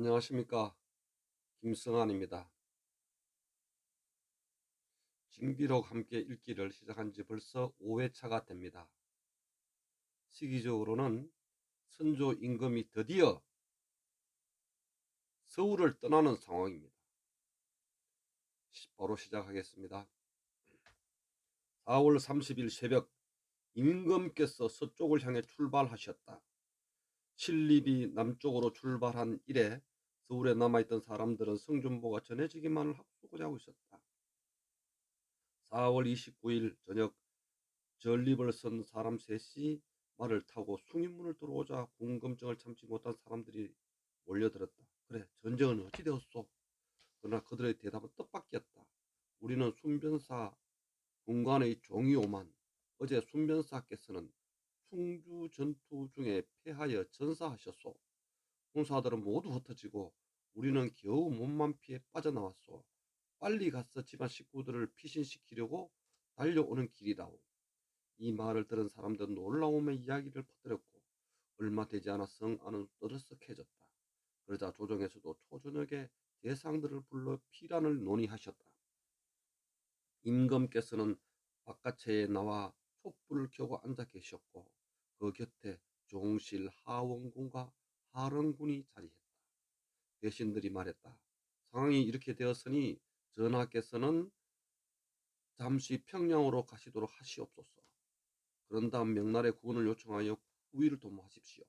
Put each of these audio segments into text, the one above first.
안녕하십니까. 김성환입니다. 징비록 함께 읽기를 시작한 지 벌써 5회차가 됩니다. 시기적으로는 선조 임금이 드디어 서울을 떠나는 상황입니다. 바로 시작하겠습니다. 4월 30일 새벽 임금께서 서쪽을 향해 출발하셨다. 신립이 남쪽으로 출발한 이래 서울에 남아있던 사람들은 성준보가 전해지기만을 하고자 하고 있었다. 4월 29일 저녁 전립을 선 사람 셋이 말을 타고 숭인문을 들어오자 궁금증을 참지 못한 사람들이 몰려들었다. 그래, 전쟁은 어찌 되었소? 그러나 그들의 대답은 뜻밖이었다. 우리는 순변사 군관의 종이오만. 어제 순변사께서는 충주 전투 중에 패하여 전사하셨소. 군사들은 모두 흩어지고 우리는 겨우 몸만 피해 빠져나왔소. 빨리 가서 집안 식구들을 피신시키려고 달려오는 길이다오. 이 말을 들은 사람들은 놀라움의 이야기를 퍼뜨렸고 얼마 되지 않아 성 안은 떠들썩해졌다. 그러자 조정에서도 초저녁에 대상들을 불러 피란을 논의하셨다. 임금께서는 바깥에 나와 촛불을 켜고 앉아 계셨고 그 곁에 종실 하원군과 하령군이 자리했다. 대신들이 말했다. 상황이 이렇게 되었으니 전하께서는 잠시 평양으로 가시도록 하시옵소서. 그런 다음 명날에 구원을 요청하여 후위를 도모하십시오.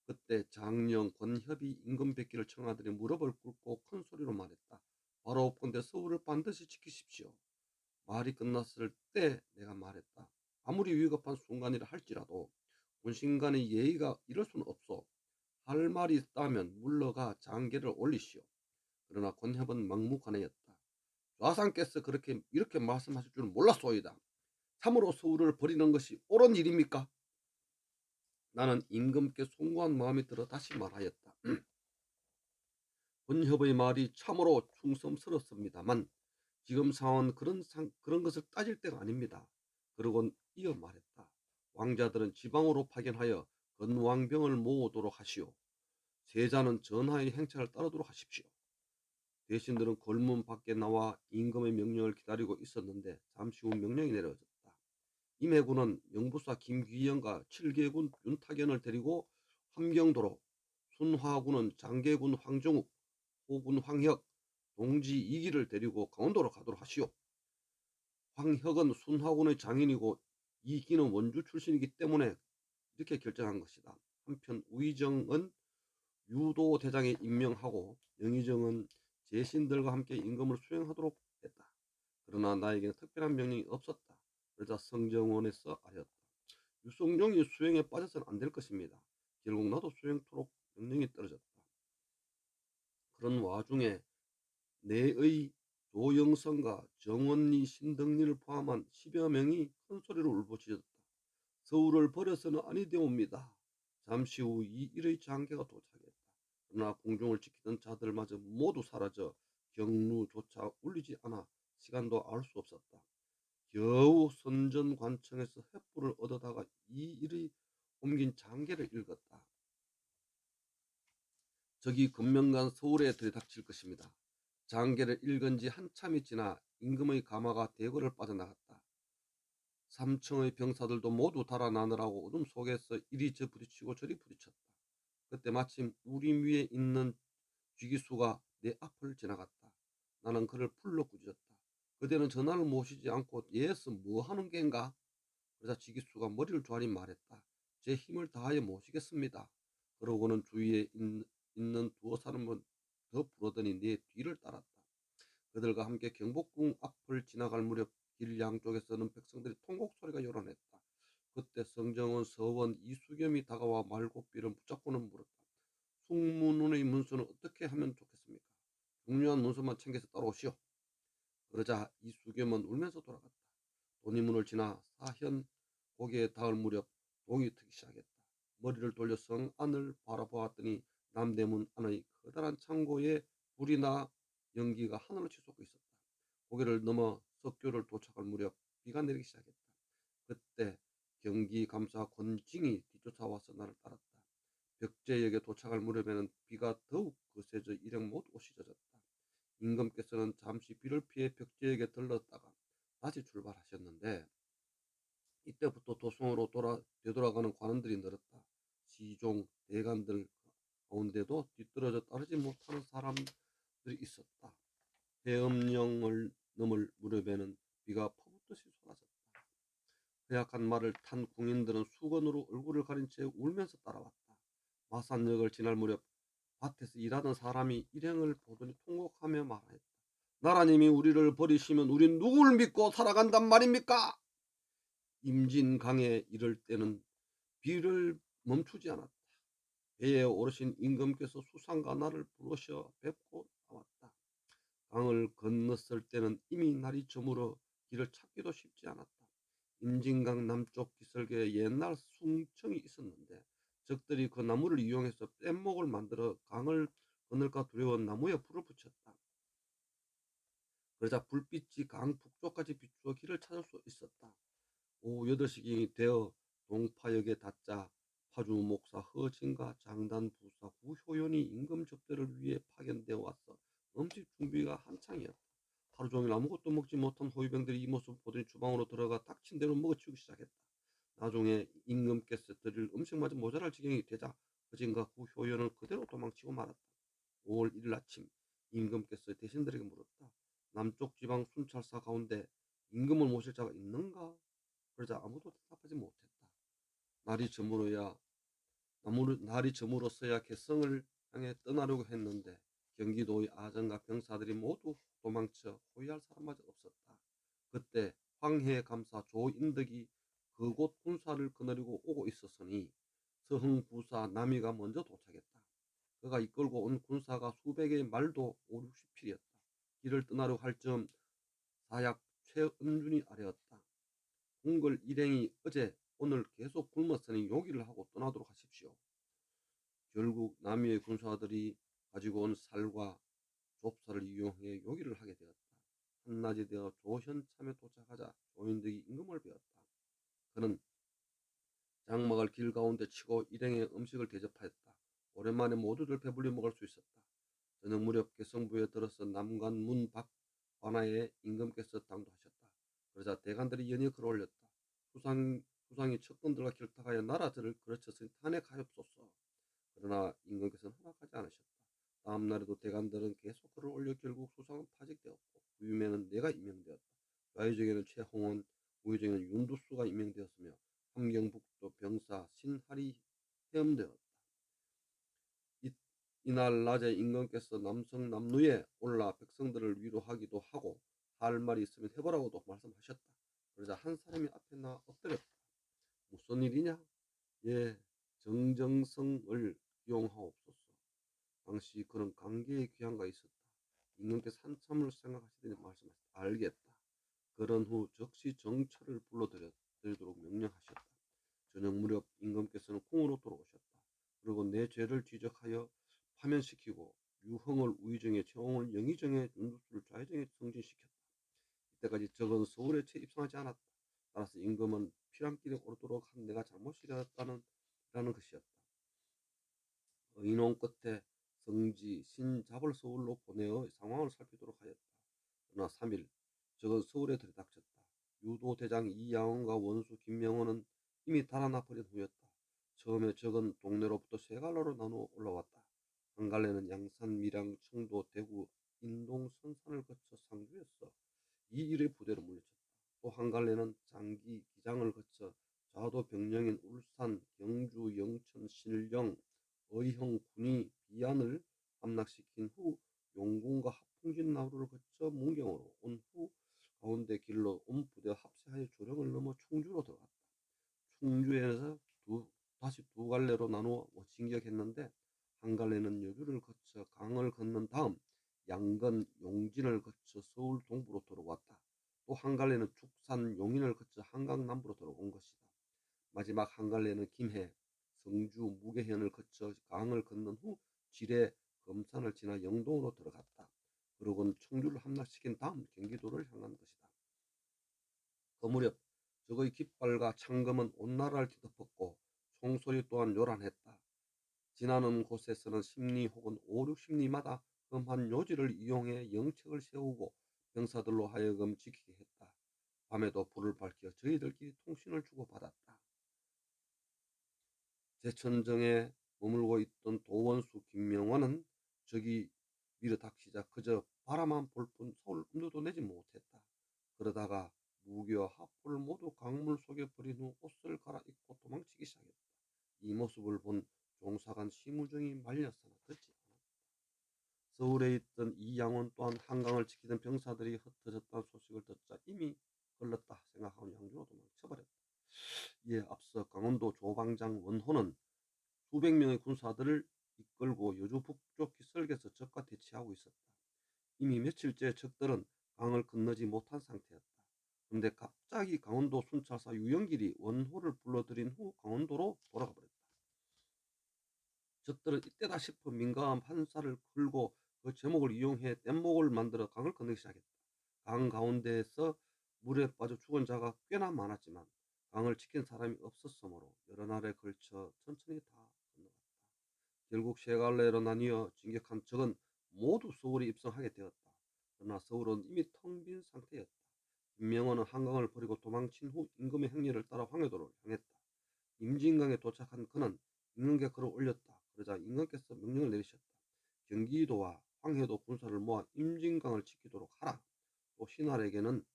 그때 장령 권협이 임금 뵙기를 청하더니 무릎을 꿇고 큰 소리로 말했다. 바로 없건대 서울을 반드시 지키십시오. 말이 끝났을 때 내가 말했다. 아무리 위급한 순간이라 할지라도 군신간의 예의가 이럴 수는 없소. 할 말이 있다면 물러가 장계를 올리시오. 그러나 권협은 막무가내였다. 좌상께서 이렇게 말씀하실 줄은 몰랐소이다. 참으로 서울을 버리는 것이 옳은 일입니까? 나는 임금께 송구한 마음이 들어 다시 말하였다. 권협의 말이 참으로 충성스럽습니다만 지금 상황은 그런 것을 따질 때가 아닙니다. 그러곤 이어 말했다. 왕자들은 지방으로 파견하여 건왕병을 모으도록 하시오. 세자는 전하의 행차를 따르도록 하십시오. 대신들은 걸문 밖에 나와 임금의 명령을 기다리고 있었는데 잠시 후 명령이 내려졌다. 임해군은 영부사 김귀영과 칠계군 윤탁연을 데리고 함경도로, 순화군은 장계군 황정욱, 호군 황혁, 동지 이기를 데리고 강원도로 가도록 하시오. 황혁은 순화군의 장인이고 이기는 원주 출신이기 때문에 이렇게 결정한 것이다. 한편 우의정은 유도 대장에 임명하고 영의정은 제신들과 함께 임금을 수행하도록 했다. 그러나 나에게는 특별한 명령이 없었다. 그러자 성정원에서 아뢰었다. 유성룡이 수행에 빠져서는 안 될 것입니다. 결국 나도 수행토록 명령이 떨어졌다. 그런 와중에 내의 조영선과 정원리 신덕리를 포함한 10여 명이 큰 소리로 울부짖었다. 서울을 버려서는 아니 되옵니다. 잠시 후 이 일의 장계가 도착했다. 그러나 궁중을 지키던 자들마저 모두 사라져 경루조차 울리지 않아 시간도 알 수 없었다. 겨우 선전관청에서 횃불을 얻어다가 이 일이 옮긴 장계를 읽었다. 적이 금명간 서울에 들이닥칠 것입니다. 장계를 읽은 지 한참이 지나 임금의 가마가 대궐을 빠져나갔다. 삼청의 병사들도 모두 달아나느라고 어둠 속에서 이리 저 부딪히고 저리 부딪혔다. 그때 마침 우림 위에 있는 쥐기수가 내 앞을 지나갔다. 나는 그를 풀러 꾸짖었다. 그대는 전하를 모시지 않고 예에서 뭐 하는 겐가? 그러자 쥐기수가 머리를 조아리 말했다. 제 힘을 다하여 모시겠습니다. 그러고는 주위에 있는 두어 사람은 더 부르더니 내 뒤를 따랐다. 그들과 함께 경복궁 앞을 지나갈 무렵 길 양쪽에서는 백성들의 통곡 소리가 요란했다. 그때 성정원 서원 이수겸이 다가와 말고삐를 붙잡고는 물었다. 숙문원의 문서는 어떻게 하면 좋겠습니까? 중요한 문서만 챙겨서 따라오시오. 그러자 이수겸은 울면서 돌아갔다. 돈이문을 지나 사현 고개에 닿을 무렵 동이 트기 시작했다. 머리를 돌려 성 안을 바라보았더니 남대문 안의 커다란 창고에 불이나 연기가 하늘로 치솟고 있었다. 고개를 넘어 석교를 도착할 무렵 비가 내리기 시작했다. 그때 경기감사 권징이 뒤쫓아와서 나를 따랐다. 벽제역에 도착할 무렵에는 비가 더욱 거세져 일행 못 옷이 젖었다. 임금께서는 잠시 비를 피해 벽제역에 들렀다가 다시 출발하셨는데 이때부터 도성으로 되돌아가는 관원들이 늘었다. 시종, 대관들 가운데도 뒤떨어져 따르지 못하는 사람들이 있었다. 해엄령을 넘을 무렵에는 비가 퍼붓듯이 쏟아졌다. 허약한 말을 탄 궁인들은 수건으로 얼굴을 가린 채 울면서 따라왔다. 마산역을 지날 무렵 밭에서 일하던 사람이 일행을 보더니 통곡하며 말하였다. 나라님이 우리를 버리시면 우린 누구를 믿고 살아간단 말입니까? 임진강에 이를 때는 비를 멈추지 않았다. 배에 오르신 임금께서 수상과 나를 부르셔 뵙고 나왔다. 강을 건넜을 때는 이미 날이 저물어 길을 찾기도 쉽지 않았다. 임진강 남쪽 기슭에 옛날 숭청이 있었는데 적들이 그 나무를 이용해서 뗏목을 만들어 강을 건널까 두려워 나무에 불을 붙였다. 그러자 불빛이 강 북쪽까지 비추어 길을 찾을 수 있었다. 오후 8시경이 되어 동파역에 닿자 파주 목사 허진과 장단 부사 구효연이 임금 접대를 위해 파견되어 왔어 음식 준비가 한창이었다. 하루 종일 아무것도 먹지 못한 호위병들이 이 모습을 보더니 주방으로 들어가 닥친 대로 먹어치우기 시작했다. 나중에 임금께서 드릴 음식마저 모자랄 지경이 되자 허진과 구효연은 그대로 도망치고 말았다. 5월 1일 아침 임금께서 대신들에게 물었다. 남쪽 지방 순찰사 가운데 임금을 모실 자가 있는가? 그러자 아무도 대답하지 못했다. 날이 저물어야 날이 저물었어야 개성을 향해 떠나려고 했는데 경기도의 아전과 병사들이 모두 도망쳐 호위할 사람마저 없었다. 그때 황해 감사 조인덕이 그곳 군사를 거느리고 오고 있었으니 서흥 부사 남이가 먼저 도착했다. 그가 이끌고 온 군사가 수백의 말도 5, 60필이었다. 길을 떠나려고 할 즈음 사약 최은준이 아뢰었다. 궁궐 일행이 어제 오늘 계속 굶었으니 요기를 하고 떠나도록 하십시오. 결국 남이의 군사들이 가지고 온 살과 좁쌀을 이용해 요기를 하게 되었다. 한낮이 되어 조현참에 도착하자 조인덕이 임금을 배웠다. 그는 장막을 길 가운데 치고 일행의 음식을 대접하였다. 오랜만에 모두들 배불리 먹을 수 있었다. 저녁 무렵 개성부에 들어서 남관 문 밖 관아에 임금께서 당도하셨다. 그러자 대관들이 연이어 끌어올렸다. 수상이 척근들과 결탁하여 나라들을 그르쳤으니 탄핵하옵소서. 그러나 임금께서는 허락하지 않으셨다. 다음 날에도 대관들은 계속 글을 올려 결국 수상은 파직되었고 부임에는 내가 임명되었다. 좌의정에는 최홍원, 우의정에는 윤두수가 임명되었으며 함경북도 병사 신할이 해임되었다. 이날 낮에 임금께서 남성 남루에 올라 백성들을 위로하기도 하고 할 말이 있으면 해보라고도 말씀하셨다. 그러자 한 사람이 앞에 나 엎드렸다. 무슨 일이냐? 예, 정정성을 이용하옵소서. 당시 그는 관계의 귀한가 있었다. 임금께서 한참을 생각하시더니 말씀하셨다. 알겠다. 그런 후 즉시 정철을 불러드리도록 명령하셨다. 저녁 무렵 임금께서는 궁으로 돌아오셨다. 그리고 내 죄를 지적하여 파면시키고 유흥을 우의정에 최홍을 영의정에 윤두수를 좌의정에 승진시켰다. 이때까지 적은 서울에 채 입성하지 않았다. 따라서 임금은 피랑길에 오르도록 한 내가 잘못이라는 것이었다. 의논 끝에 성지 신잡을 서울로 보내어 상황을 살피도록 하였다. 그러나 3일 적은 서울에 들이닥쳤다. 유도대장 이양원과 원수 김명원은 이미 달아나 버린 후였다. 처음에 적은 동네로부터 세 갈로로 나누어 올라왔다. 한 갈래는 양산, 밀양, 청도, 대구, 인동, 선산을 거쳐 상주에서 이 일의 부대로 물리쳤다. 또 한 갈래는 장기, 기장을 거쳐 좌도 병령인 울산, 경주, 영천, 신령, 의형, 군위, 비안을 함락시킨 후 용궁과 합풍진 나루를 거쳐 문경으로 온 후 가운데 길로 온 부대와 합세하여 조령을 넘어 충주로 들어갔다. 충주에서 다시 두 갈래로 나누어 진격했는데 한 갈래는 여주를 거쳐 강을 건넌 다음 양건, 용진을 거쳐 서울 동부로 들어왔다. 또 한 갈래는 축산, 용인을 거쳐 한강 남부로 들어온 것이다. 마지막 한 갈래는 김해, 성주, 무계현을 거쳐 강을 건넌 후 지뢰, 검산을 지나 영동으로 들어갔다. 그러고는 청주를 함락시킨 다음 경기도를 향한 것이다. 그 무렵 적의 깃발과 창검은 온 나라를 뒤덮었고 총소리 또한 요란했다. 지나는 곳에서는 십리 혹은 오륙 십리마다 험한 요지를 이용해 영책을 세우고 병사들로 하여금 지키게 했다. 밤에도 불을 밝혀 저희들끼리 통신을 주고받았다. 제천정에 머물고 있던 도원수 김명환은 적이 밀어닥치자 그저 바라만 볼 뿐 서울 음료도 내지 못했다. 그러다가 무기와 하포를 모두 강물 속에 버린 후 옷을 갈아입고 도망치기 시작했다. 이 모습을 본 종사관 심우정이 말려서는 듣지 않았다. 서울에 있던 이양원 또한 한강을 지키던 병사들이 흩어졌다는 소식을 듣자 이미 걸렸다 생각하고 양주로 도망쳐버렸다. 이에 앞서 강원도 조방장 원호는 수백 명의 군사들을 이끌고 여주 북쪽 기슭에서 적과 대치하고 있었다. 이미 며칠째 적들은 강을 건너지 못한 상태였다. 그런데 갑자기 강원도 순찰사 유영길이 원호를 불러들인 후 강원도로 돌아가 버렸다. 적들은 이때다 싶어 민감한 판사를 끌고 그 제목을 이용해 뗏목을 만들어 강을 건너기 시작했다. 강 가운데에서 물에 빠져 죽은 자가 꽤나 많았지만 강을 지킨 사람이 없었으므로 여러 날에 걸쳐 천천히 다 건너갔다. 결국 세 갈래로 나뉘어 진격한 적은 모두 서울에 입성하게 되었다. 그러나 서울은 이미 텅 빈 상태였다. 김명원은 한강을 버리고 도망친 후 임금의 행렬을 따라 황해도를 향했다. 임진강에 도착한 그는 임금께 글을 올렸다. 그러자 임금께서 명령을 내리셨다. 경기도와 황해도 군사를 모아 임진강을 지키도록 하라. 또 신할에게는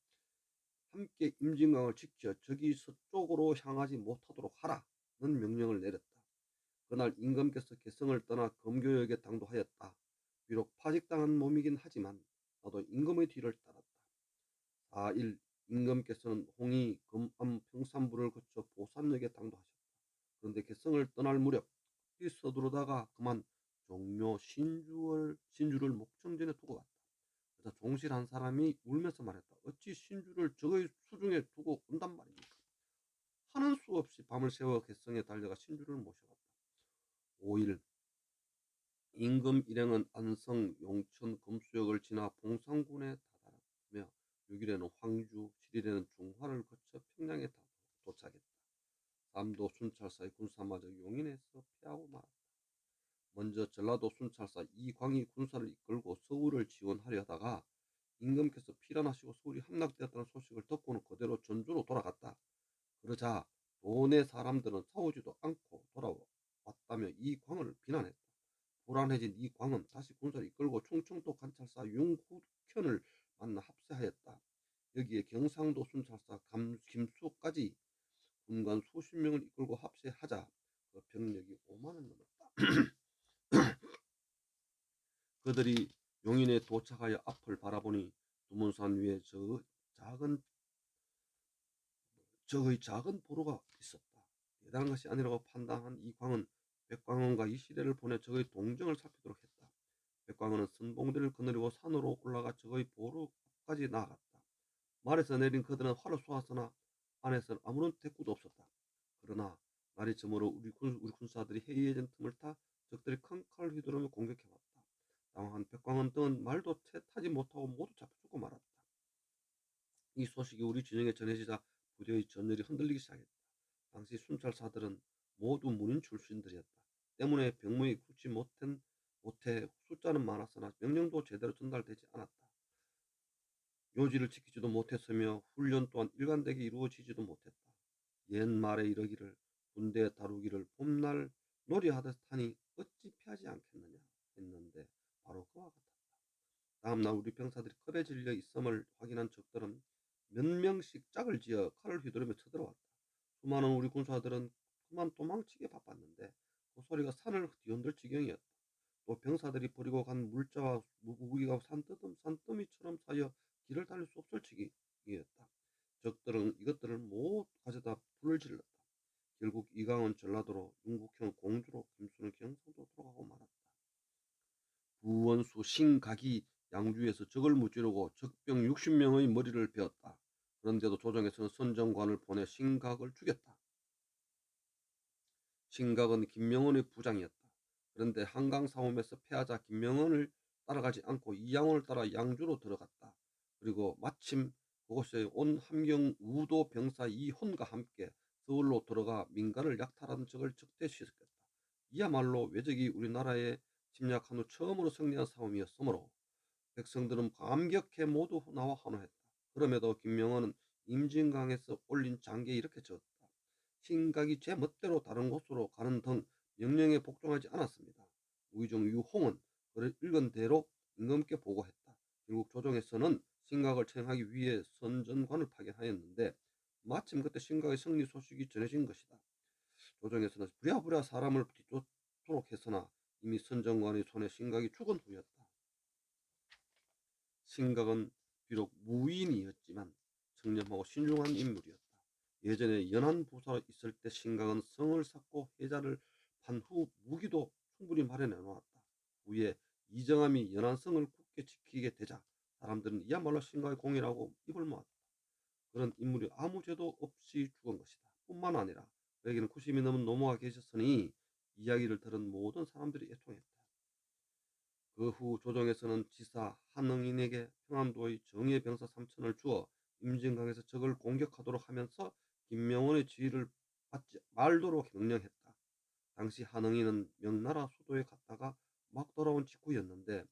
함께 임진강을 지켜 적이 서쪽으로 향하지 못하도록 하라는 명령을 내렸다. 그날 임금께서 개성을 떠나 검교역에 당도하였다. 비록 파직당한 몸이긴 하지만 나도 임금의 뒤를 따랐다. 4일 임금께서는 홍희, 금암, 평산부를 거쳐 보산역에 당도하셨다. 그런데 개성을 떠날 무렵 서두르다가 그만 종묘 신주를 목청전에 두고 갔다. 그래서 종실 한 사람이 울면서 말했다. 어찌 신주를 적의 수중에 두고 온단 말입니까? 하는 수 없이 밤을 새워 개성에 달려가 신주를 모셔갔다. 5일 임금 일행은 안성, 용천, 금수역을 지나 봉산군에 다다랐으며 6일에는 황주, 7일에는 중화를 거쳐 평양에 도착했다. 삼도 순찰사의 군사마저 용인에서 피하고 말았다. 먼저 전라도 순찰사 이광희 군사를 이끌고 서울을 지원하려 하다가 임금께서 피란하시고 서울이 함락되었다는 소식을 듣고는 그대로 전주로 돌아갔다. 그러자 도내 사람들은 싸우지도 않고 돌아왔다며 이광을 비난했다. 불안해진 이광은 다시 군사를 이끌고 충청도 관찰사 윤국현을 만나 합세하였다. 여기에 경상도 순찰사 김수까지 군관 수십 명을 이끌고 합세하자 그 병력이 5만을 넘었다. 그들이 용인에 도착하여 앞을 바라보니 두문산 위에 적의 작은 보루가 있었다. 대단한 것이 아니라고 판단한 이광은 백광원과 이시래를 보내 적의 동정을 살피도록 했다. 백광원은 선봉대를 거느리고 산으로 올라가 적의 보루 앞까지 나아갔다. 말에서 내린 그들은 활을 쏘았으나 안에서는 아무런 대꾸도 없었다. 그러나 날이 저물어 우리 군사들이 해이해진 틈을 타 적들이 큰 칼을 휘두르며 공격해왔다. 당황한 백광원 등은 말도 타지 못하고 모두 잡혀 죽고 말았다. 이 소식이 우리 진영에 전해지자 부대의 전열이 흔들리기 시작했다. 당시 순찰사들은 모두 문인 출신들이었다. 때문에 병무에 굳지 못해 숫자는 많았으나 명령도 제대로 전달되지 않았다. 요지를 지키지도 못했으며 훈련 또한 일관되게 이루어지지도 못했다. 옛말에 이러기를 군대 다루기를 봄날 놀이하듯 하니 어찌 피하지 않겠느냐 했는데 바로 그와 같았다. 다음날 우리 병사들이 겁에 질려 있음을 확인한 적들은 몇 명씩 짝을 지어 칼을 휘두르며 쳐들어왔다. 수많은 우리 군사들은 그만 도망치게 바빴는데 그 소리가 산을 뒤흔들 지경이었다. 또 병사들이 버리고 간 물자와 무기가 산더미처럼 쌓여 길을 달릴 수 없을 지경이었다. 적들은 이것들을 모두 가져다 불을 질렀다. 결국 이강은 전라도로, 윤국현 공주로, 김수는 경상도로 돌아가고 말았다. 부원수 신각이 양주에서 적을 무찌르고 적병 60명의 머리를 베었다. 그런데도 조정에서는 선정관을 보내 신각을 죽였다. 신각은 김명원의 부장이었다. 그런데 한강 싸움에서 패하자 김명원을 따라가지 않고 이양원을 따라 양주로 들어갔다. 그리고 마침 그곳에 온 함경 우도 병사 이혼과 함께 서울로 들어가 민가를 약탈하는 적을 적대시켰다. 이야말로 외적이 우리나라에 침략한 후 처음으로 승리한 싸움이었으므로 백성들은 감격해 모두 나와 환호했다. 그럼에도 김명은은 임진강에서 올린 장계에 이렇게 적었다. 신각이 제 멋대로 다른 곳으로 가는 등 명령에 복종하지 않았습니다. 우의정 유홍은 그를 읽은 대로 임금께 보고했다. 결국 조정에서는 신각을 처형하기 위해 선전관을 파견하였는데 마침 그때 신각의 승리 소식이 전해진 것이다. 조정에서는 부랴부랴 사람을 뒤쫓도록 했으나 이미 선전관의 손에 신각이 죽은 후였다. 신각은 비록 무인이었지만 청렴하고 신중한 인물이었다. 예전에 연안 부사로 있을 때 신각은 성을 쌓고 해자를 판 후 무기도 충분히 마련해 놓았다. 후에 이정함이 연안성을 굳게 지키게 되자 사람들은 이야말로 신각의 공이라고 입을 모았다. 그런 인물이 아무 죄도 없이 죽은 것이다. 뿐만 아니라 그에게는 90이 넘은 노모가 계셨으니 이야기를 들은 모든 사람들이 애통했다. 그 후 조정에서는 지사 한응인에게 평안도의 정예병사 3천을 주어 임진강에서 적을 공격하도록 하면서 김명원의 지휘를 받지 말도록 명령했다. 당시 한응인은 명나라 수도에 갔다가 막 돌아온 직후였는데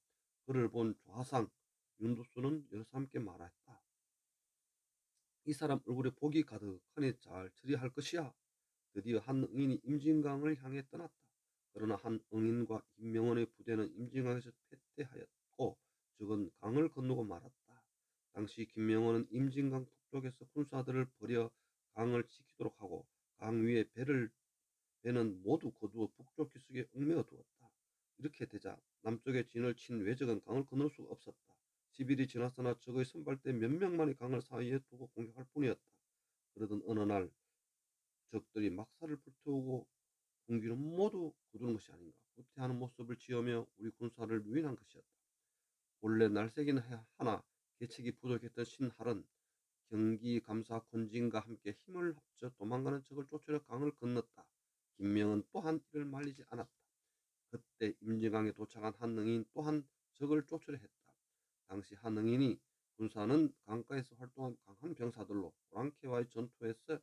그를 본 좌상 윤두수는 여기서 함께 말했다. 이 사람 얼굴에 복이 가득하니 잘 처리할 것이야. 드디어 한응인이 임진강을 향해 떠났다. 그러나 한응인과 김명원의 부대는 임진강에서 패퇴하였고 적은 강을 건너고 말았다. 당시 김명원은 임진강 북쪽에서 군사들을 버려 강을 지키도록 하고 강 위에 배는 모두 거두어 북쪽 기슭에 얽매어 두었다. 이렇게 되자 남쪽에 진을 친 외적은 강을 건널 수가 없었다. 10일이 지났으나 적의 선발대 몇 명만이 강을 사이에 두고 공격할 뿐이었다. 그러던 어느 날 적들이 막사를 불태우고 군기는 모두 거두는 것이 아닌가 후퇴하는 모습을 지으며 우리 군사를 유인한 것이었다. 원래 날쌔긴 하나 계책이 부족했던 신할은 경기 감사 권진과 함께 힘을 합쳐 도망가는 적을 쫓으려 강을 건넜다. 김명은 또한 이를 말리지 않았다. 그때 임진강에 도착한 한응인 또한 적을 쫓으려 했다. 당시 한응인이 군사는 강가에서 활동한 강한 병사들로 오랑캐와의 전투에서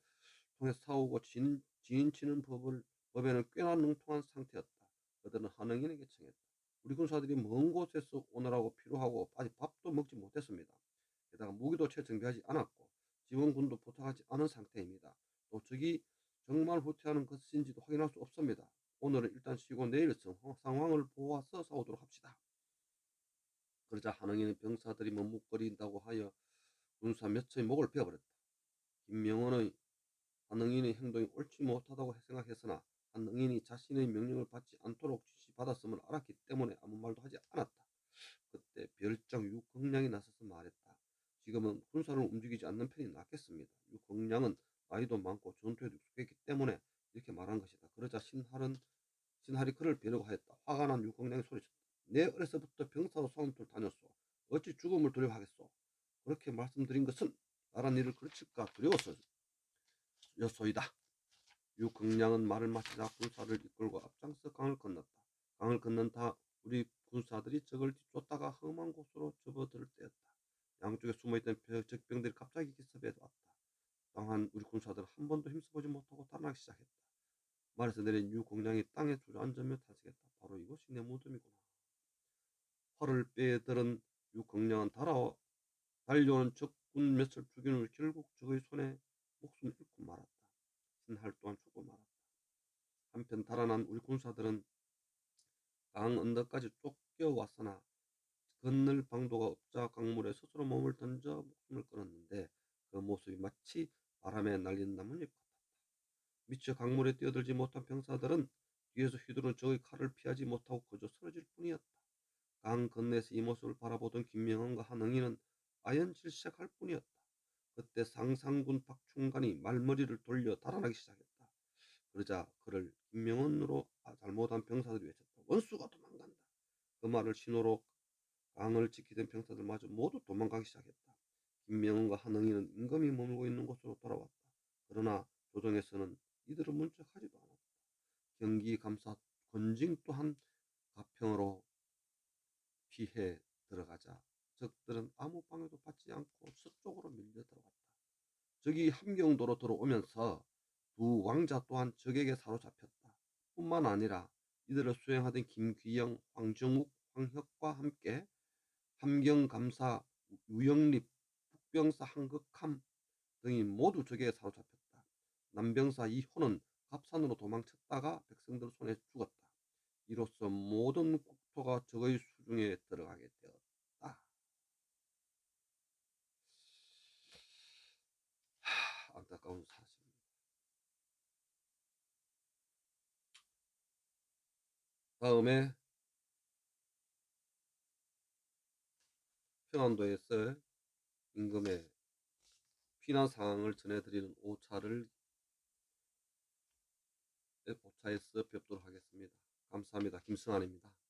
통해 싸우고 지인치는 법에는 꽤나 능통한 상태였다. 그들은 한응인에게 청했다. 우리 군사들이 먼 곳에서 오느라고 피로하고 아직 밥도 먹지 못했습니다. 게다가 무기도 채 정비하지 않았고 지원군도 부탁하지 않은 상태입니다. 또 적이 정말 후퇴하는 것인지도 확인할 수 없습니다. 오늘은 일단 쉬고 내일 상황을 보아서 싸우도록 합시다. 그러자 한응인의 병사들이 머뭇거린다고 하여 군사 몇천의 목을 베어버렸다. 김명원의 한응인의 행동이 옳지 못하다고 생각했으나 한응인이 자신의 명령을 받지 않도록 지시받았음을 알았기 때문에 아무 말도 하지 않았다. 그때 별장 유경량이 나서서 말했다. 지금은 군사를 움직이지 않는 편이 낫겠습니다. 유경량은 나이도 많고 전투에도 익숙했기 때문에 이렇게 말한 것이다. 그러자 신할이 그를 뵈려고 하였다. 화가 난 유경량이 소리쳤다. 내 어려서부터 병사로 싸움터를 다녔소. 어찌 죽음을 두려워하겠소. 그렇게 말씀드린 것은 나란 일을 그르칠까 두려워서였소이다. 유경량은 말을 마치자 군사를 이끌고 앞장서 강을 건넜다. 강을 건넌 다 우리 군사들이 적을 뒤쫓다가 험한 곳으로 접어들 때였다. 양쪽에 숨어있던 적병들이 갑자기 기습해 왔다. 당한 우리 군사들은 한 번도 힘써보지 못하고 달아나기 시작했다. 말에서 내린 유공량이 땅에 주저앉으며 탄식했다. 바로 이것이 내 무덤이구나. 활을 빼들은 유공량은 달려오는 적군 몇을 죽인 후 결국 적의 손에 목숨을 잃고 말았다. 신할 또한 죽고 말았다. 한편 달아난 우리 군사들은 강 언덕까지 쫓겨왔으나 건널 방도가 없자 강물에 스스로 몸을 던져 목숨을 끊었는데 그 모습이 마치 바람에 날린 나뭇잎 같았다. 미처 강물에 뛰어들지 못한 병사들은 뒤에서 휘두른 적의 칼을 피하지 못하고 그저 쓰러질 뿐이었다. 강 건너에서 이 모습을 바라보던 김명원과 한응이는 아연질 시작할 뿐이었다. 그때 상상군 박충관이 말머리를 돌려 달아나기 시작했다. 그러자 그를 김명원으로 잘못한 병사들이 외쳤다. 원수가 도망간다. 그 말을 신호로 강을 지키던 병사들마저 모두 도망가기 시작했다. 김명은과 한응이는 임금이 머물고 있는 곳으로 돌아왔다. 그러나 조정에서는 이들을 문책하지도 않았다. 경기 감사 권징 또한 가평으로 피해 들어가자 적들은 아무 방해도 받지 않고 서쪽으로 밀려 들어갔다. 적이 함경도로 들어오면서 두 왕자 또한 적에게 사로잡혔다. 뿐만 아니라 이들을 수행하던 김귀영, 황정욱, 황혁과 함께 함경감사, 유영립, 북병사 한극함 등이 모두 적에게 사로잡혔다. 남병사 이호는 갑산으로 도망쳤다가 백성들 손에 죽었다. 이로써 모든 국토가 적의 수중에 들어가게 되었다. 안타까운 사실입니다. 다음에 평안도에서 임금의 피난 상황을 전해드리는 5차에서 뵙도록 하겠습니다. 감사합니다. 김승환입니다.